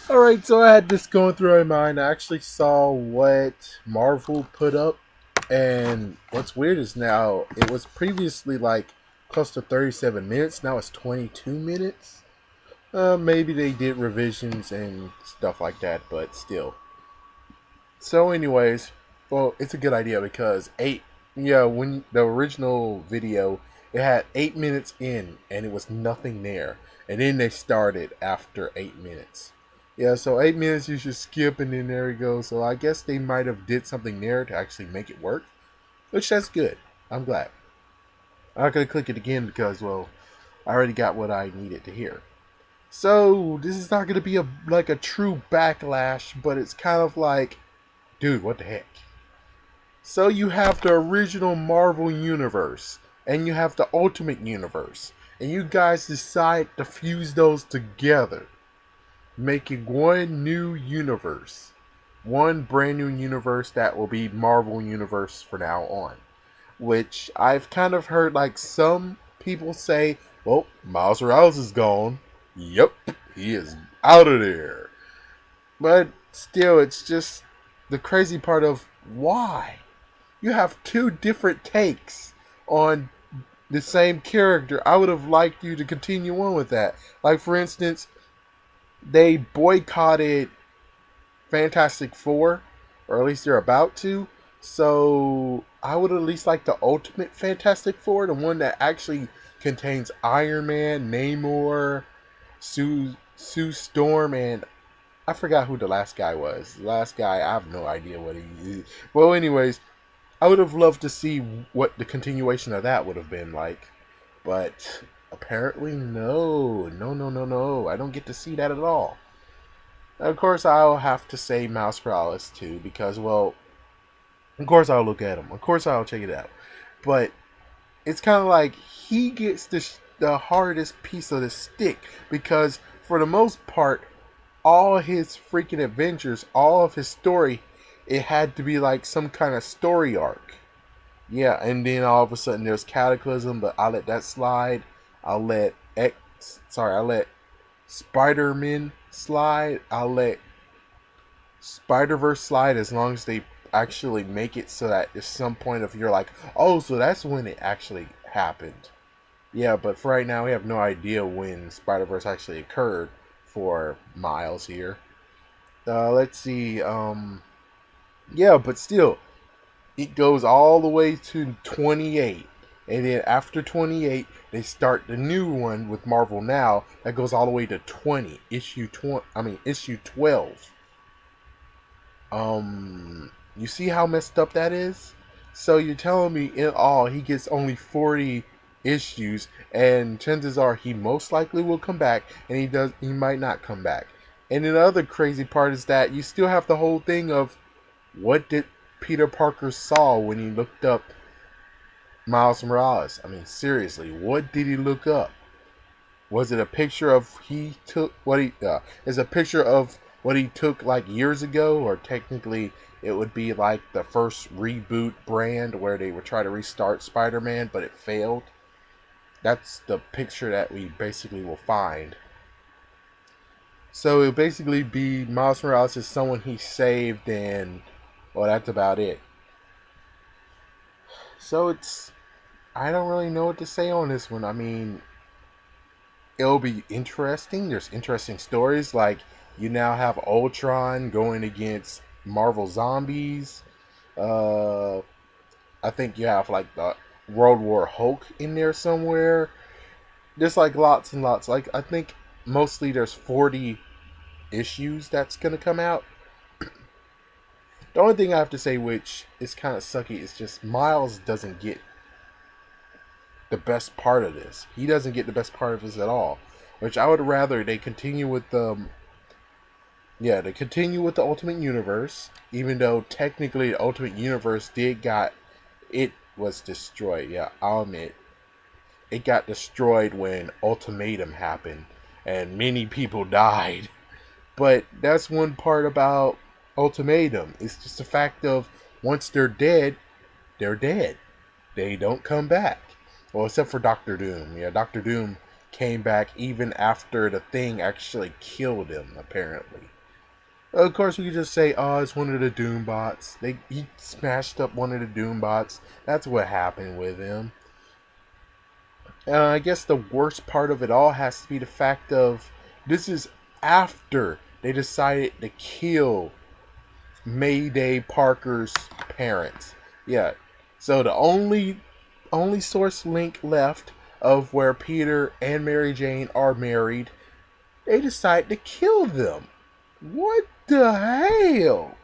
Alright, so I had this going through my mind. I actually saw what Marvel put up, and what's weird is now it was previously like close to 37 minutes. Now it's 22 minutes. Maybe they did revisions and stuff like that, but still. So, anyways, well, it's a good idea because when the original video, it had 8 minutes in and it was nothing there, and then they started after 8 minutes. Yeah, so 8 minutes you should skip, and then there you go. So I guess they might have did something there to actually make it work, which that's good. I'm glad. I'm not gonna click it again because well, I already got what I needed to hear. So this is not gonna be a true backlash, but it's kind of like, dude, what the heck? So you have the original Marvel universe and you have the Ultimate universe, and you guys decide to fuse those together, making one new universe, one brand new universe that will be Marvel universe for now on. Which I've kind of heard like some people say, "Well, Miles Morales is gone." Yep, he is out of there. But still, it's just the crazy part of why. You have two different takes on the same character. I would have liked you to continue on with that. Like, for instance, they boycotted Fantastic Four, or at least they're about to. So, I would at least like the Ultimate Fantastic Four, the one that actually contains Iron Man, Namor, Sue Storm, and I forgot who the last guy was. The last guy, I have no idea what he is. Well, anyways, I would have loved to see what the continuation of that would have been like. But apparently, no. No, no, no, no. I don't get to see that at all. Of course, I'll have to say Mouse Morales too, because, well, of course I'll look at him. Of course I'll check it out. But it's kind of like he gets the hardest piece of the stick, because for the most part, all his freaking adventures, all of his story, it had to be like some kind of story arc. Yeah, and then all of a sudden there's Cataclysm, but I'll let that slide. I'll let Spider-Man slide. I'll let Spider-Verse slide as long as they actually make it so that at some point if you're like, oh, so that's when it actually happened. Yeah, but for right now we have no idea when Spider-Verse actually occurred for Miles here. Let's see. Yeah, but still, it goes all the way to 28. And then after 28, they start the new one with Marvel Now that goes all the way to 20, issue 12. You see how messed up that is? So you're telling me in all he gets only 40 issues, and chances are he most likely will come back, and he might not come back. And then the other crazy part is that you still have the whole thing of, what did Peter Parker saw when he looked up Miles Morales? I mean, seriously, what did he look up? Was it a picture of he took what he? Is a picture of what he took like years ago, or technically it would be like the first reboot brand where they would try to restart Spider-Man, but it failed. That's the picture that we basically will find. So it'll basically be Miles Morales is someone he saved, and well, that's about it. So I don't really know what to say on this one. I mean, it'll be interesting. There's interesting stories, like you now have Ultron going against Marvel Zombies. Uh, I think you have like the World War Hulk in there somewhere. There's like lots and lots. Like I think mostly there's 40 issues that's gonna come out. The only thing I have to say, which is kind of sucky, is just Miles doesn't get the best part of this. He doesn't get the best part of this at all. Which I would rather they continue with they continue with the Ultimate Universe, even though technically the Ultimate Universe it was destroyed. Yeah, I'll admit, it got destroyed when Ultimatum happened, and many people died. But that's one part about Ultimatum. It's just the fact of, once they're dead, they're dead. They don't come back. Well, except for Doctor Doom. Yeah, Doctor Doom came back even after the thing actually killed him, apparently. Of course, we could just say, oh, it's one of the Doom bots. He smashed up one of the Doom bots. That's what happened with him. I guess the worst part of it all has to be the fact of this is after they decided to kill Mayday Parker's parents. Yeah. So the only source link left of where Peter and Mary Jane are married, they decide to kill them. What the hell?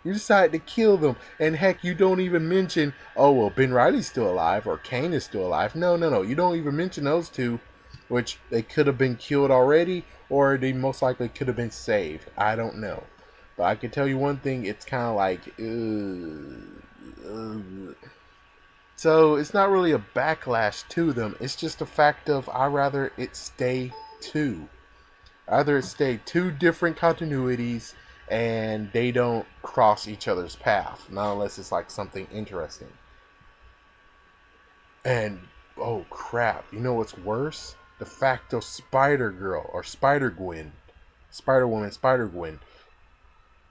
You decide to kill them, and heck, you don't even mention, oh well, Ben Riley's still alive or Kane is still alive. No, no, no. You don't even mention those two, which they could have been killed already, or they most likely could have been saved. I don't know, but I can tell you one thing: it's kind of like, so it's not really a backlash to them. It's just a fact of I rather it stay two. Either it stay two different continuities and they don't cross each other's path. Not unless it's like something interesting. And oh crap, you know what's worse? The fact of Spider Girl or Spider Gwen, Spider Woman, Spider Gwen.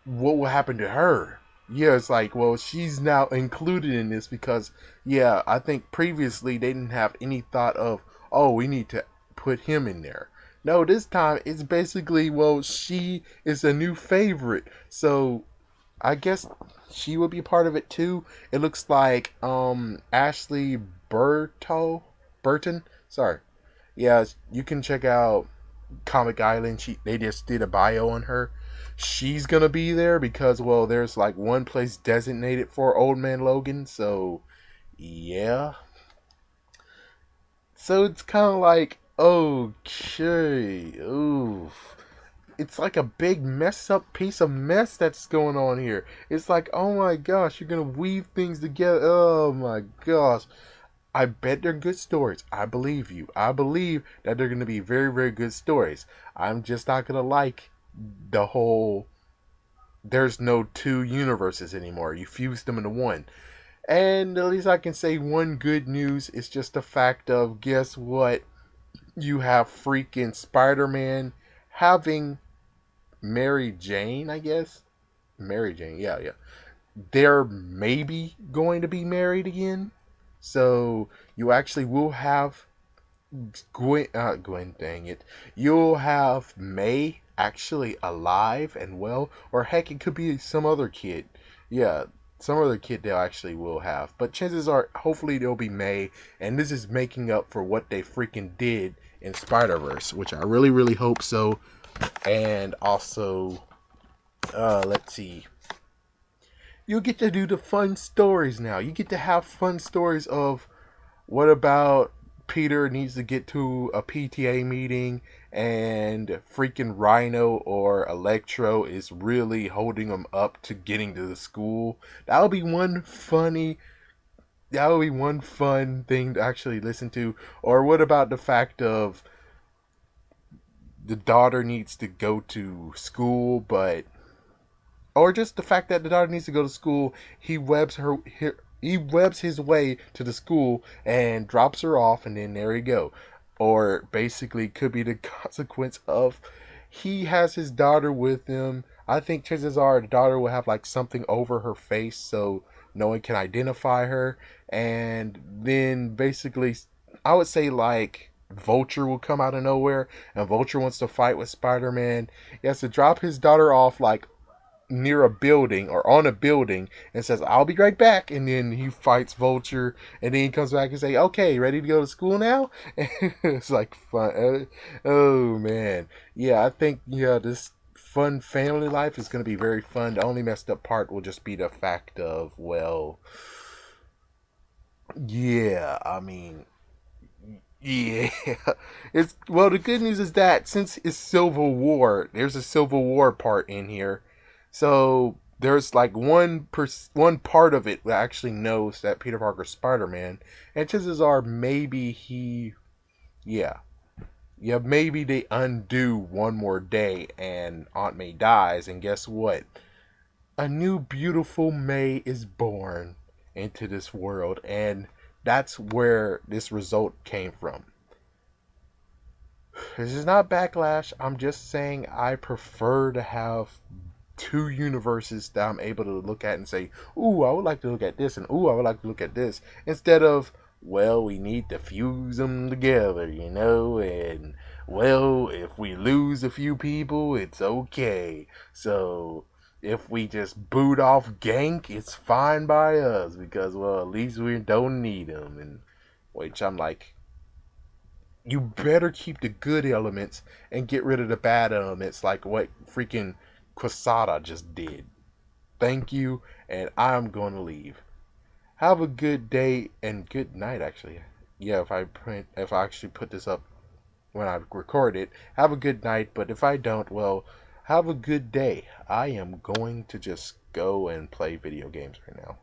What will happen to her? Yeah, it's like, well, she's now included in this because, yeah, I think previously they didn't have any thought of, oh, we need to put him in there. No, this time it's basically, well, she is a new favorite. So I guess she will be part of it too. It looks like Ashley Burton. Sorry. Yeah, you can check out Comic Island. They just did a bio on her. She's gonna be there because, well, there's like one place designated for Old Man Logan. So yeah. So it's kind of like, okay, oof. It's like a big mess up piece of mess that's going on here. It's like, oh my gosh, you're gonna weave things together. Oh my gosh. I bet they're good stories. I believe you. I believe that they're gonna be very, very good stories. I'm just not gonna like the whole there's no two universes anymore. You fused them into one. And at least I can say one good news is just the fact of, guess what? You have freaking Spider-Man having Mary Jane, I guess. Mary Jane, yeah, yeah. They're maybe going to be married again. So you actually will have Gwen, dang it. You'll have May actually alive and well. Or heck, it could be some other kid. Yeah, some other kid they'll actually will have. But chances are, hopefully they'll be May. And this is making up for what they freaking did in Spider-Verse, which I really, really hope so. And also, let's see. You get to do the fun stories now. You get to have fun stories of what about Peter needs to get to a PTA meeting and freaking Rhino or Electro is really holding him up to getting to the school. That would be one fun thing to actually listen to. Or what about the fact of the daughter needs to go to school, but or just the fact that the daughter needs to go to school, he webs his way to the school and drops her off, and then there you go. Or basically could be the consequence of he has his daughter with him. I think chances are the daughter will have like something over her face so no one can identify her. And then basically I would say like Vulture will come out of nowhere and Vulture wants to fight with Spider-Man. He has to drop his daughter off like near a building or on a building and says, I'll be right back. And then he fights Vulture and then he comes back and say, okay, ready to go to school now? It's like fun. Oh man. Yeah, I think, yeah, this fun family life is going to be very fun. The only messed up part will just be the fact of, well, yeah, I mean, yeah. It's, well, the good news is that since it's Civil War, there's a Civil War part in here. So there's like one part of it that actually knows that Peter Parker's Spider-Man, and chances are maybe maybe they undo one more day and Aunt May dies, and guess what? A new beautiful May is born into this world, and that's where this result came from. This is not Backlash. I'm just saying I prefer to have two universes that I'm able to look at and say, ooh, I would like to look at this, and ooh, I would like to look at this, instead of, well, we need to fuse them together, and, well, if we lose a few people, it's okay. So, if we just boot off Gank, it's fine by us, because, well, at least we don't need them. And, which I'm like, you better keep the good elements and get rid of the bad elements, like what freaking Quesada just did. Thank you, and I'm going to leave. Have a good day and good night. Actually, yeah. If I actually put this up when I record it, have a good night. But if I don't, well, have a good day. I am going to just go and play video games right now.